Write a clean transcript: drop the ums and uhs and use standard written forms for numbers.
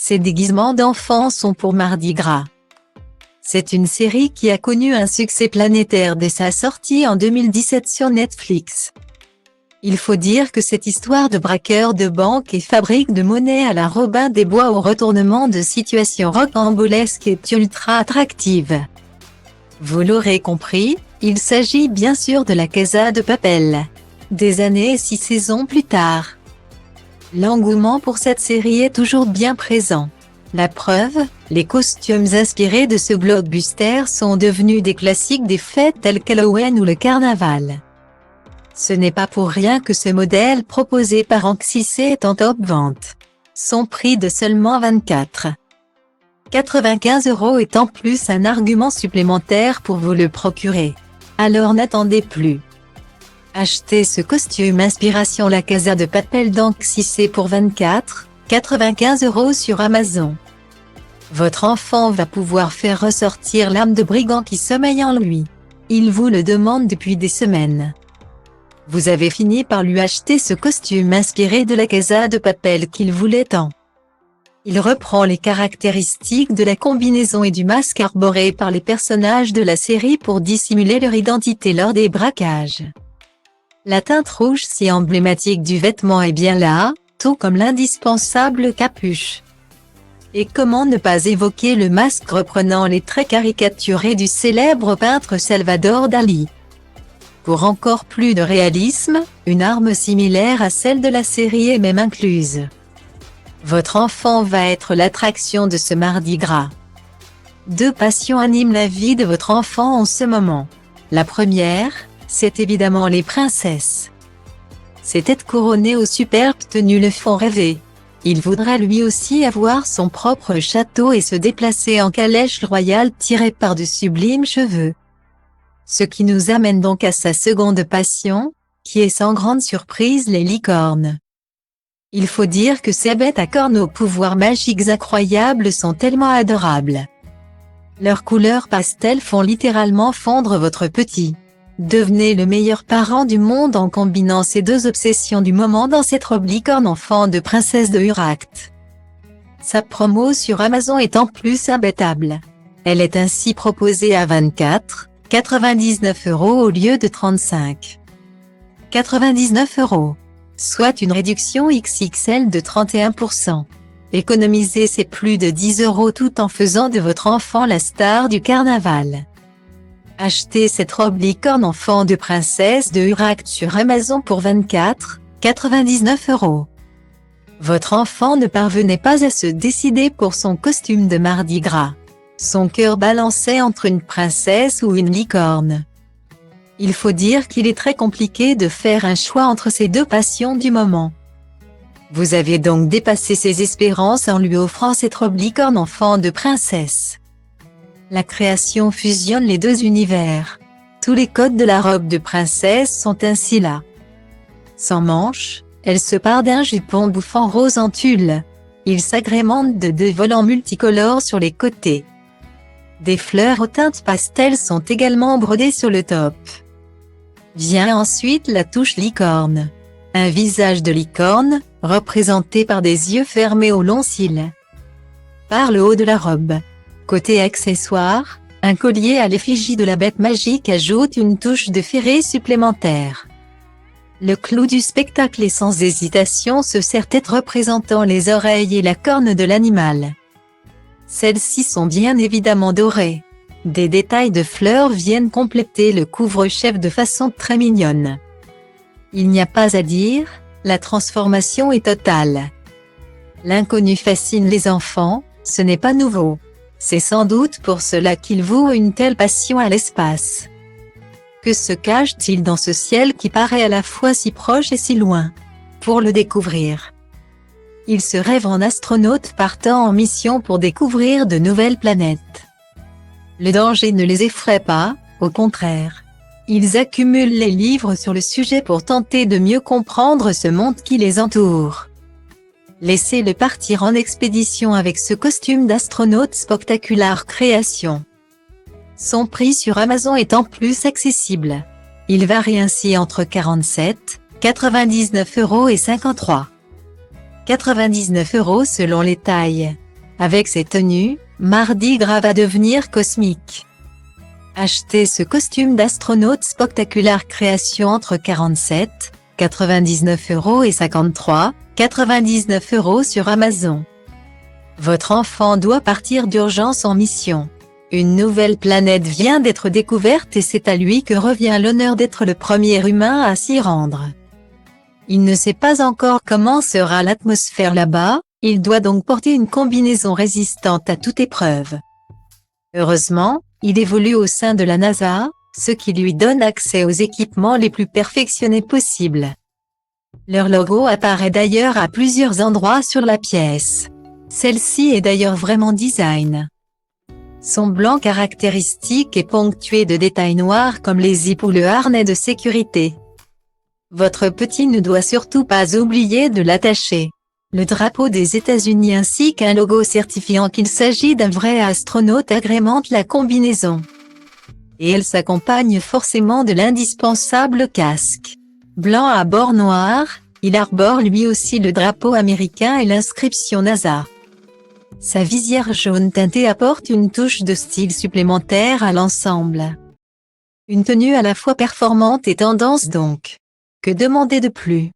Ces déguisements d'enfants sont pour Mardi Gras. C'est une série qui a connu un succès planétaire dès sa sortie en 2017 sur Netflix. Il faut dire que cette histoire de braqueur de banque et fabrique de monnaie à la Robin des Bois au retournement de situation rocambolesque est ultra attractive. Vous l'aurez compris, il s'agit bien sûr de La Casa de Papel. Des années et 6 saisons plus tard, l'engouement pour cette série est toujours bien présent. La preuve, les costumes inspirés de ce blockbuster sont devenus des classiques des fêtes telles qu'Halloween ou le carnaval. Ce n'est pas pour rien que ce modèle proposé par Anxicé est en top vente. Son prix de seulement 24,95 € est en plus un argument supplémentaire pour vous le procurer. Alors n'attendez plus. Achetez ce costume inspiration La Casa de Papel d'Anxicé pour 24,95 € sur Amazon. Votre enfant va pouvoir faire ressortir l'âme de brigand qui sommeille en lui. Il vous le demande depuis des semaines. Vous avez fini par lui acheter ce costume inspiré de La Casa de Papel qu'il voulait tant. Il reprend les caractéristiques de la combinaison et du masque arboré par les personnages de la série pour dissimuler leur identité lors des braquages. La teinte rouge si emblématique du vêtement est bien là, tout comme l'indispensable capuche. Et comment ne pas évoquer le masque reprenant les traits caricaturés du célèbre peintre Salvador Dali. Pour encore plus de réalisme, une arme similaire à celle de la série est même incluse. Votre enfant va être l'attraction de ce Mardi Gras. Deux passions animent la vie de votre enfant en ce moment. La première, c'est évidemment les princesses. Ces têtes couronnées aux superbes tenues le font rêver. Il voudra lui aussi avoir son propre château et se déplacer en calèche royale tirée par de sublimes cheveux. Ce qui nous amène donc à sa seconde passion, qui est sans grande surprise les licornes. Il faut dire que ces bêtes à cornes aux pouvoirs magiques incroyables sont tellement adorables. Leurs couleurs pastel font littéralement fondre votre petit. Devenez le meilleur parent du monde en combinant ces deux obsessions du moment dans cette robe licorne enfant de princesse de Uract. Sa promo sur Amazon est en plus imbattable. Elle est ainsi proposée à 24,99 € au lieu de 35,99 €, soit une réduction XXL de 31%. Économisez ces plus de 10 € tout en faisant de votre enfant la star du carnaval. Achetez cette robe licorne enfant de princesse de Uract sur Amazon pour 24,99 €. Votre enfant ne parvenait pas à se décider pour son costume de Mardi Gras. Son cœur balançait entre une princesse ou une licorne. Il faut dire qu'il est très compliqué de faire un choix entre ces deux passions du moment. Vous avez donc dépassé ses espérances en lui offrant cette robe licorne enfant de princesse. La création fusionne les deux univers. Tous les codes de la robe de princesse sont ainsi là. Sans manches, elle se pare d'un jupon bouffant rose en tulle. Il s'agrémente de deux volants multicolores sur les côtés. Des fleurs aux teintes pastel sont également brodées sur le top. Vient ensuite la touche licorne. Un visage de licorne, représenté par des yeux fermés aux longs cils. Par le haut de la robe. Côté accessoires, un collier à l'effigie de la bête magique ajoute une touche de ferrée supplémentaire. Le clou du spectacle est sans hésitation ce serre-tête représentant les oreilles et la corne de l'animal. Celles-ci sont bien évidemment dorées. Des détails de fleurs viennent compléter le couvre-chef de façon très mignonne. Il n'y a pas à dire, la transformation est totale. L'inconnu fascine les enfants, ce n'est pas nouveau. C'est sans doute pour cela qu'il voue une telle passion à l'espace. Que se cache-t-il dans ce ciel qui paraît à la fois si proche et si loin? Pour le découvrir, ils se rêvent en astronautes partant en mission pour découvrir de nouvelles planètes. Le danger ne les effraie pas, au contraire. Ils accumulent les livres sur le sujet pour tenter de mieux comprendre ce monde qui les entoure. Laissez-le partir en expédition avec ce costume d'astronaute spectaculaire création. Son prix sur Amazon est en plus accessible. Il varie ainsi entre 47,99 € et 53,99 € selon les tailles. Avec ces tenues, Mardi Gras va devenir cosmique. Achetez ce costume d'astronaute spectaculaire création entre 47,99 € et 53,99 € sur Amazon. Votre enfant doit partir d'urgence en mission. Une nouvelle planète vient d'être découverte et c'est à lui que revient l'honneur d'être le premier humain à s'y rendre. Il ne sait pas encore comment sera l'atmosphère là-bas, il doit donc porter une combinaison résistante à toute épreuve. Heureusement, il évolue au sein de la NASA, ce qui lui donne accès aux équipements les plus perfectionnés possibles. Leur logo apparaît d'ailleurs à plusieurs endroits sur la pièce. Celle-ci est d'ailleurs vraiment design. Son blanc caractéristique est ponctué de détails noirs comme les zips ou le harnais de sécurité. Votre petit ne doit surtout pas oublier de l'attacher. Le drapeau des États-Unis ainsi qu'un logo certifiant qu'il s'agit d'un vrai astronaute agrémentent la combinaison. Et elle s'accompagne forcément de l'indispensable casque. Blanc à bord noir, il arbore lui aussi le drapeau américain et l'inscription NASA. Sa visière jaune teintée apporte une touche de style supplémentaire à l'ensemble. Une tenue à la fois performante et tendance donc. Que demander de plus ?